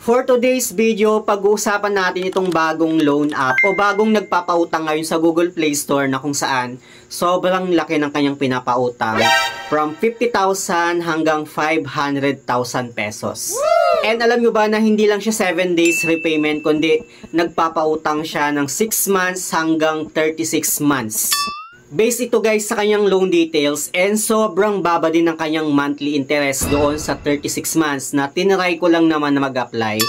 For today's video, pag-uusapan natin itong bagong loan app o bagong nagpapautang ngayon sa Google Play Store na kung saan sobrang laki ng kanyang pinapautang from 50,000 hanggang 500,000 pesos. And alam nyo ba na hindi lang siya 7 days repayment kundi nagpapautang siya ng 6 months hanggang 36 months. Based ito guys sa kanyang loan details and sobrang baba din ng kanyang monthly interest doon sa 36 months na tinry ko lang naman na mag-apply.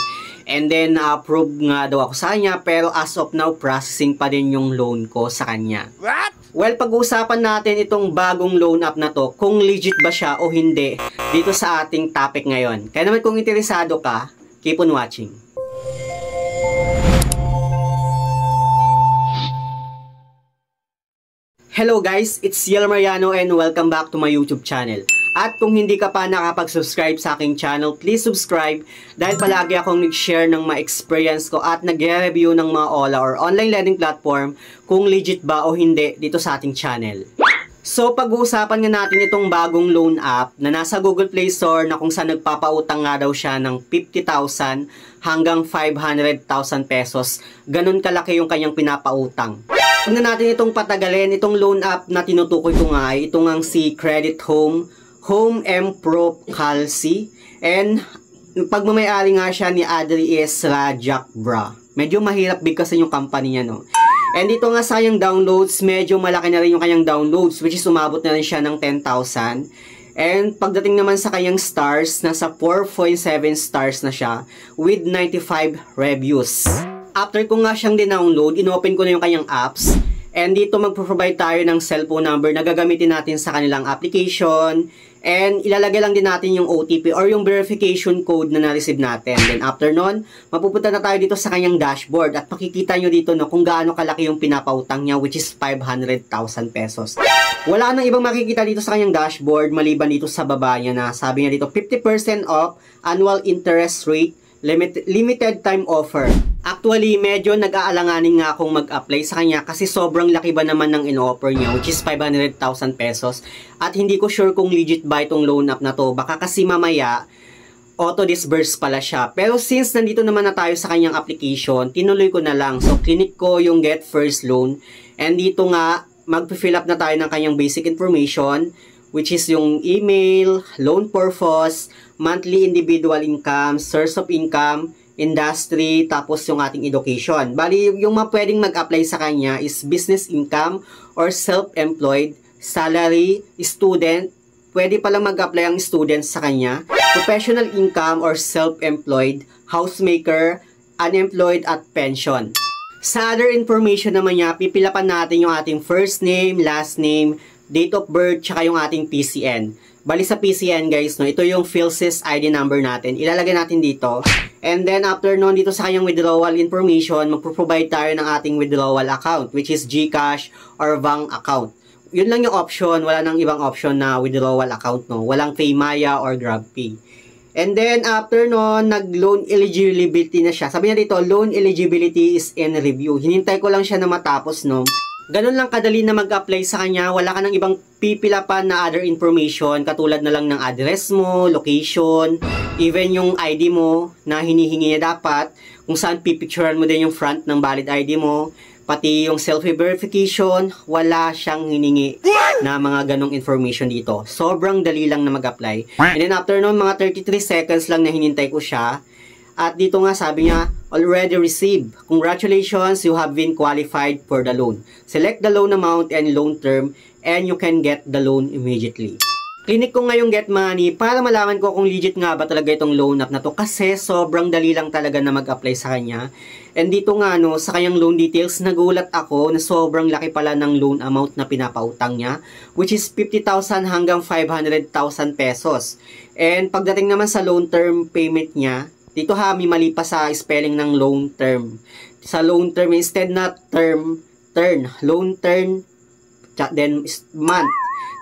And then na-approve nga daw ako sa kanya pero as of now processing pa din yung loan ko sa kanya. What? Well, pag-uusapan natin itong bagong loan app na to kung legit ba siya o hindi dito sa ating topic ngayon. Kaya naman kung interesado ka, keep on watching. Hello guys, it's Yel Mariano and welcome back to my YouTube channel. At kung hindi ka pa nakapag-subscribe sa aking channel, please subscribe dahil palagi akong nag-share ng mga experience ko at nag-review ng mga OLA or online lending platform kung legit ba o hindi dito sa ating channel. So pag-uusapan nga natin itong bagong loan app na nasa Google Play Store na kung saan nagpapautang nga daw siya ng 50,000 hanggang 500,000 pesos. Ganun kalaki yung kanyang pinapautang. Tingnan natin itong patagalin, itong loan app na tinutukoy ko nga ay itong ang si Credit Home M Pro Calci. And pagmamayari nga siya ni Adries Rajakbra. Medyo mahirap bigkasin yung company niya, no? And dito nga sa kanyang downloads, medyo malaki na rin yung kanyang downloads, which is umabot na rin siya ng 10,000. And pagdating naman sa kanyang stars, nasa 4.7 stars na siya with 95 reviews. After ko nga siyang dinownload, inopen ko na yung kanyang apps. And dito magpo-provide tayo ng cellphone number na gagamitin natin sa kanilang application. And ilalagay lang din natin yung OTP or yung verification code na na-receive natin. Then after nun, mapupunta na tayo dito sa kanyang dashboard. At makikita nyo dito no, kung gaano kalaki yung pinapautang niya, which is 500,000 pesos. Wala nang ibang makikita dito sa kanyang dashboard maliban dito sa baba niya na sabi niya dito 50% off annual interest rate limited time offer. Actually, medyo nag-aalanganin nga akong mag-apply sa kanya kasi sobrang laki ba naman ng in-offer niya, which is 500,000 pesos. At hindi ko sure kung legit ba itong loan app na to. Baka kasi mamaya, auto-disburse pala siya. Pero since nandito naman na tayo sa kanyang application, tinuloy ko na lang. So, clinic ko yung Get First Loan. And dito nga, mag-fill up na tayo ng kanyang basic information, which is yung email, loan purpose, monthly individual income, source of income, industry, tapos yung ating education. Bali, yung mga pwedeng mag-apply sa kanya is business income or self-employed, salary, student, pwede palang mag-apply ang student sa kanya, professional income or self-employed, housemaker, unemployed at pension. Sa other information naman niya, pipilapan natin yung ating first name, last name, date of birth, tsaka yung ating PCN. Bali sa PCN guys, no, ito yung PhilSys ID number natin. Ilalagay natin dito. And then after nun, dito sa kanyang withdrawal information, magpo-provide tayo ng ating withdrawal account, which is GCash or Bank account. Yun lang yung option, wala nang ibang option na withdrawal account, no. Walang PayMaya or GrabPay. And then after nun, nag-loan eligibility na siya. Sabi niya dito, loan eligibility is in review. Hinintay ko lang siya na matapos, no. Ganun lang kadali na mag-apply sa kanya. Wala ka ng ibang pipilapan na other information katulad na lang ng address mo, location, even yung ID mo na hinihingi niya dapat, kung saan pipicturean mo din yung front ng valid ID mo, pati yung selfie verification, wala siyang hiningi na mga ganong information dito. Sobrang dali lang na mag-apply. And then after nun, mga 33 seconds lang na hinintay ko siya. At dito nga sabi niya, already received. Congratulations, you have been qualified for the loan. Select the loan amount and loan term and you can get the loan immediately. Clinic ko ngayong Get Money para malaman ko kung legit nga ba talaga itong loan app na to kasi sobrang dali lang talaga na mag-apply sa kanya. And dito nga no, sa kanyang loan details, nagulat ako na sobrang laki pala ng loan amount na pinapautang niya, which is 50,000 hanggang 500,000 pesos. And pagdating naman sa loan term payment niya, dito ha, may mali pa sa spelling ng loan term. Sa loan term, instead na loan term, then month.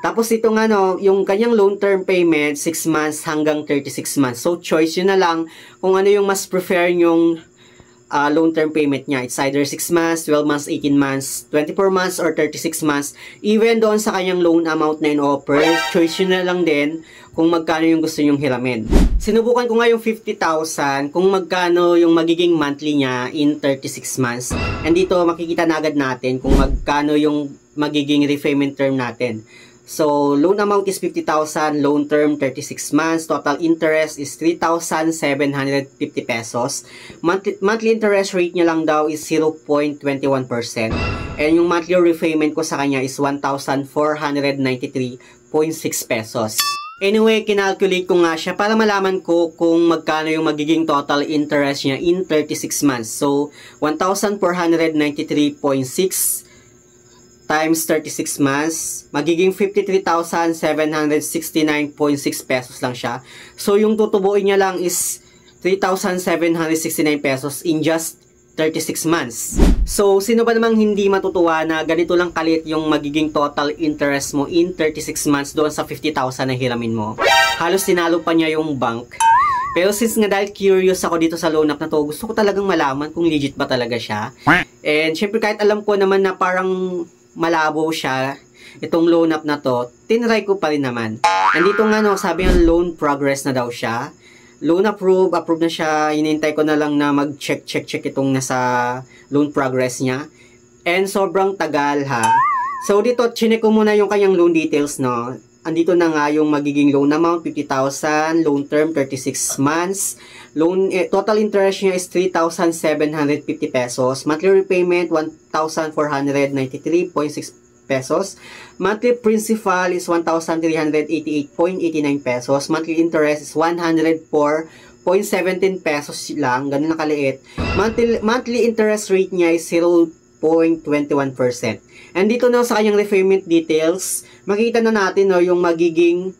Tapos ito nga no, yung kanyang loan term payment, 6 months hanggang 36 months. So choice yun na lang kung ano yung mas prefer yung loan term payment niya. It's either 6 months, 12 months, 18 months, 24 months, or 36 months. Even doon sa kanyang loan amount na in-offer, choice nyo na lang din kung magkano yung gusto nyong hiramin. Sinubukan ko nga yung 50,000 kung magkano yung magiging monthly niya in 36 months. And dito makikita na agad natin kung magkano yung magiging repayment term natin. So, loan amount is 50,000, loan term 36 months, total interest is 3,750 pesos. Monthly interest rate niya lang daw is 0.21%. And yung monthly repayment ko sa kanya is 1,493.6 pesos. Anyway, kinalculate ko nga siya para malaman ko kung magkano yung magiging total interest niya in 36 months. So, 1,493.6 times 36 months, magiging 53,769.6 pesos lang siya. So, yung tutubuin niya lang is 3,769 pesos in just 36 months. So, sino ba namang hindi matutuwa na ganito lang kalit yung magiging total interest mo in 36 months doon sa 50,000 na hiramin mo? Halos tinalo pa niya yung bank. Pero since nga dahil curious ako dito sa loan app na to, gusto ko talagang malaman kung legit ba talaga siya. And syempre kahit alam ko naman na parang malabo siya, itong loan app na to, tinry ko pa rin naman. Andito nga no, sabi ng loan progress na daw siya. Loan approved na siya. Hinintay ko na lang na mag-check itong nasa loan progress niya. And sobrang tagal ha. So dito, chinek ko muna yung kanyang loan details no. Andito na nga yung magiging loan amount, 50,000, loan term 36 months. Total interest niya is 3,750 pesos. Monthly repayment 1,493.6 pesos. Monthly principal is 1,388.89 pesos. Monthly interest is 104.17 pesos lang. Ganun na kaliit. Monthly interest rate niya is 0.21%. And dito na sa kanyang repayment details, makikita na natin no, yung magiging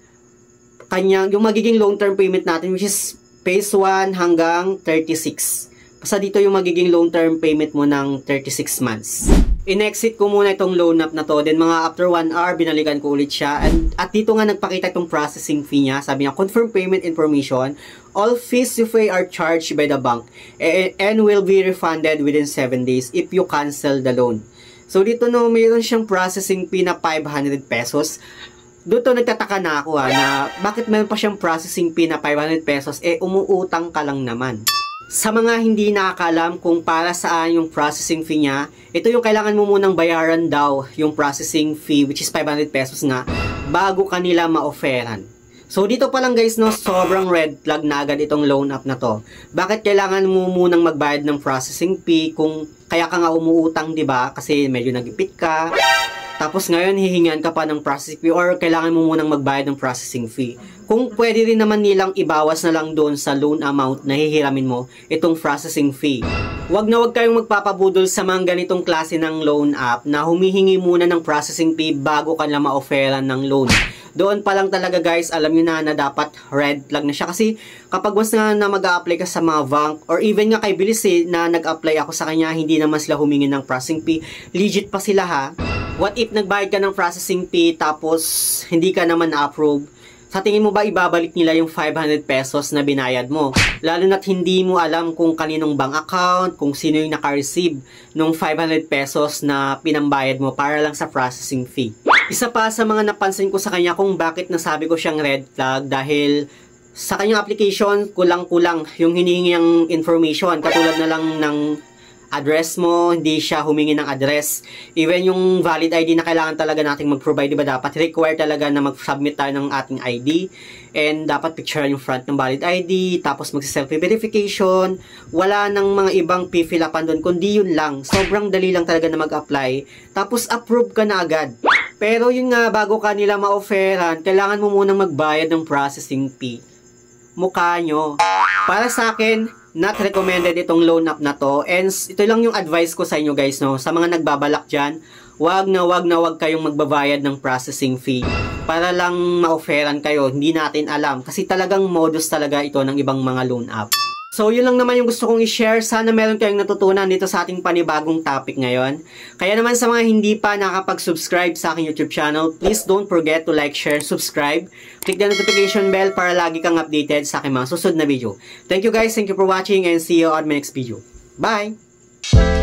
loan term payment natin, which is phase 1 hanggang 36. Basta dito yung magiging loan term payment mo ng 36 months. In-exit ko muna itong loan app na to. Then mga after 1 hour, binalikan ko ulit siya. At dito nga nagpakita itong processing fee niya. Sabi niya, confirm payment information. All fees you pay are charged by the bank and will be refunded within 7 days if you cancel the loan. So dito no, mayroon siyang processing fee na 500 pesos. Doon nagtataka na ako na bakit meron pa siyang processing fee na 500 pesos, umuutang ka lang naman. Sa mga hindi nakakalam kung para saan yung processing fee niya, ito yung kailangan mo munang bayaran daw, yung processing fee, which is 500 pesos nga, bago kanila ma-offeran. So dito pa lang guys no, sobrang red flag na agad itong loan app na to. Bakit kailangan mo munang magbayad ng processing fee kung kaya ka nga umuutang, 'di ba? Kasi medyo nagipit ka. Tapos ngayon hihingan ka pa ng processing fee or kailangan mo munang magbayad ng processing fee. Kung pwede rin naman nilang ibawas na lang doon sa loan amount na hihiramin mo itong processing fee. Wag kayong magpapabudol sa mga ganitong klase ng loan app na humihingi muna ng processing fee bago ka na ma-offeran ng loan. Doon pa lang talaga guys, alam nyo na dapat red flag na siya. Kasi kapag once na mag-a-apply ka sa mga bank, or even nga kay Bilis na nag-apply ako sa kanya, hindi naman sila humingi ng processing fee. Legit pa sila ha. What if nagbayad ka ng processing fee tapos hindi ka naman na-approve? Sa tingin mo ba ibabalik nila yung 500 pesos na binayad mo? Lalo na't hindi mo alam kung kaninong bank account, kung sino yung naka-receive nung 500 pesos na pinambayad mo para lang sa processing fee. Isa pa sa mga napansin ko sa kanya kung bakit nasabi ko siyang red flag dahil sa kanyang application kulang-kulang yung hinihingi ng information. Katulad na lang ng address mo, hindi siya humingi ng address. Even yung valid ID na kailangan talaga nating mag-provide, diba dapat require talaga na mag-submit tayo ng ating ID and dapat picture yung front ng valid ID, tapos mag-selfie verification. Wala nang mga ibang pifilapan doon, kundi yun lang. Sobrang dali lang talaga na mag-apply, tapos approve ka na agad. Pero yun nga, bago ka nila ma-offeran, kailangan mo munang magbayad ng processing fee. Mukha nyo. Para sa akin, not recommended itong loan app na to. And ito lang yung advice ko sa inyo guys, no. Sa mga nagbabalak dyan, wag kayong magbabayad ng processing fee para lang ma-offeran kayo. Hindi natin alam. Kasi talagang modus talaga ito ng ibang mga loan app. So, yun lang naman yung gusto kong i-share. Sana meron kayong natutunan dito sa ating panibagong topic ngayon. Kaya naman sa mga hindi pa nakapag-subscribe sa aking YouTube channel, please don't forget to like, share, subscribe. Click the notification bell para lagi kang updated sa aking mga susunod na video. Thank you guys, thank you for watching, and see you on my next video. Bye!